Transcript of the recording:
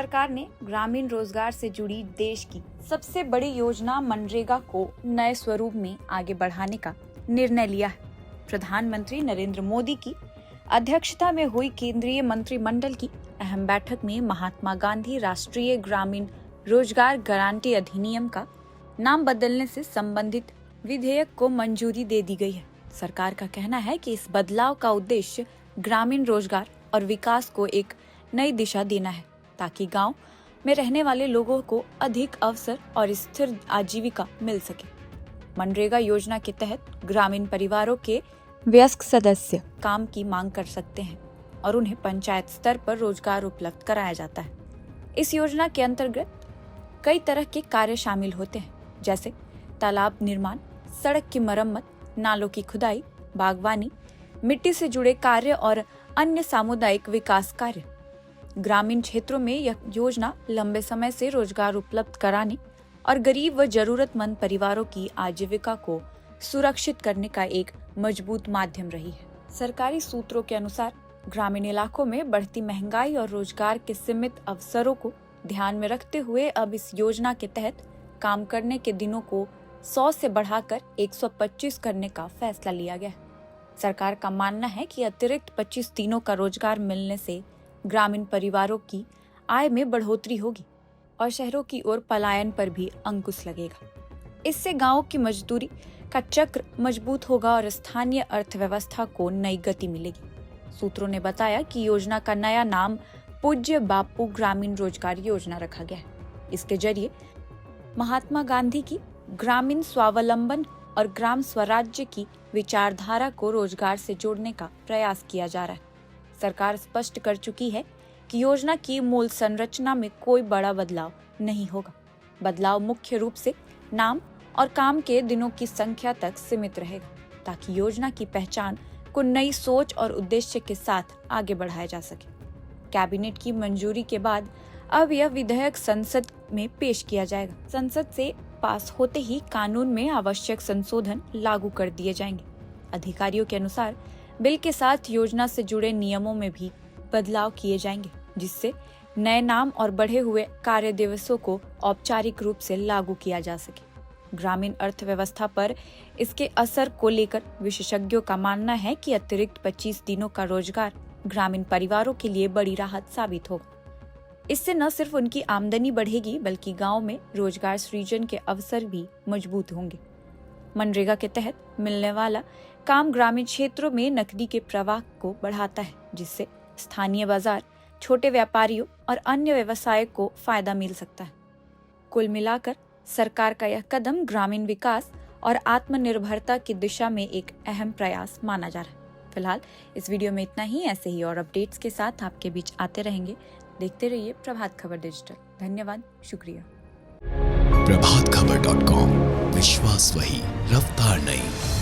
सरकार ने ग्रामीण रोजगार से जुड़ी देश की सबसे बड़ी योजना मनरेगा को नए स्वरूप में आगे बढ़ाने का निर्णय लिया है। प्रधानमंत्री नरेंद्र मोदी की अध्यक्षता में हुई केंद्रीय मंत्रिमंडल की अहम बैठक में महात्मा गांधी राष्ट्रीय ग्रामीण रोजगार गारंटी अधिनियम का नाम बदलने से संबंधित विधेयक को मंजूरी दे दी गई है। सरकार का कहना है कि इस बदलाव का उद्देश्य ग्रामीण रोजगार और विकास को एक नई दिशा देना है, ताकि गांव में रहने वाले लोगों को अधिक अवसर और स्थिर आजीविका मिल सके। मनरेगा योजना के तहत ग्रामीण परिवारों के वयस्क सदस्य काम की मांग कर सकते हैं और उन्हें पंचायत स्तर पर रोजगार उपलब्ध कराया जाता है। इस योजना के अंतर्गत कई तरह के कार्य शामिल होते हैं, जैसे तालाब निर्माण, सड़क की मरम्मत, नालों की खुदाई, बागवानी, मिट्टी से जुड़े कार्य और अन्य सामुदायिक विकास कार्य। ग्रामीण क्षेत्रों में यह योजना लंबे समय से रोजगार उपलब्ध कराने और गरीब व जरूरतमंद परिवारों की आजीविका को सुरक्षित करने का एक मजबूत माध्यम रही है। सरकारी सूत्रों के अनुसार ग्रामीण इलाकों में बढ़ती महंगाई और रोजगार के सीमित अवसरों को ध्यान में रखते हुए अब इस योजना के तहत काम करने के दिनों को 100 से बढ़ाकर 125 करने का फैसला लिया गया है। सरकार का मानना है कि अतिरिक्त 25 दिनों का रोजगार मिलने से ग्रामीण परिवारों की आय में बढ़ोतरी होगी और शहरों की ओर पलायन पर भी अंकुश लगेगा। इससे गांवों की मजदूरी का चक्र मजबूत होगा और स्थानीय अर्थव्यवस्था को नई गति मिलेगी। सूत्रों ने बताया कि योजना का नया नाम पूज्य बापू ग्रामीण रोजगार योजना रखा गया है। इसके जरिए महात्मा गांधी की ग्रामीण स्वावलंबन और ग्राम स्वराज्य की विचारधारा को रोजगार से जोड़ने का प्रयास किया जा रहा है। सरकार स्पष्ट कर चुकी है कि योजना की मूल संरचना में कोई बड़ा बदलाव नहीं होगा। बदलाव मुख्य रूप से नाम और काम के दिनों की संख्या तक सीमित रहेगा, ताकि योजना की पहचान को नई सोच और उद्देश्य के साथ आगे बढ़ाया जा सके। कैबिनेट की मंजूरी के बाद अब यह विधेयक संसद में पेश किया जाएगा। संसद से पास होते ही कानून में आवश्यक संशोधन लागू कर दिए जाएंगे। अधिकारियों के अनुसार बिल के साथ योजना से जुड़े नियमों में भी बदलाव किए जाएंगे, जिससे नए नाम और बढ़े हुए कार्य दिवसों को औपचारिक रूप से लागू किया जा सके। ग्रामीण अर्थव्यवस्था पर इसके असर को लेकर विशेषज्ञों का मानना है कि अतिरिक्त 25 दिनों का रोजगार ग्रामीण परिवारों के लिए बड़ी राहत साबित होगा। इससे न सिर्फ उनकी आमदनी बढ़ेगी, बल्कि गांव में रोजगार सृजन के अवसर भी मजबूत होंगे। मनरेगा के तहत मिलने वाला काम ग्रामीण क्षेत्रों में नकदी के प्रवाह को बढ़ाता है, जिससे स्थानीय बाजार, छोटे व्यापारियों और अन्य व्यवसाय को फायदा मिल सकता है। कुल मिलाकर सरकार का यह कदम ग्रामीण विकास और आत्मनिर्भरता की दिशा में एक अहम प्रयास माना जा रहा है। फिलहाल इस वीडियो में इतना ही। ऐसे ही और अपडेट्स के साथ आपके बीच आते रहेंगे। देखते रहिए प्रभात खबर डिजिटल। धन्यवाद, शुक्रिया। प्रभातखबर.com, विश्वास वही, रफ्तार नहीं।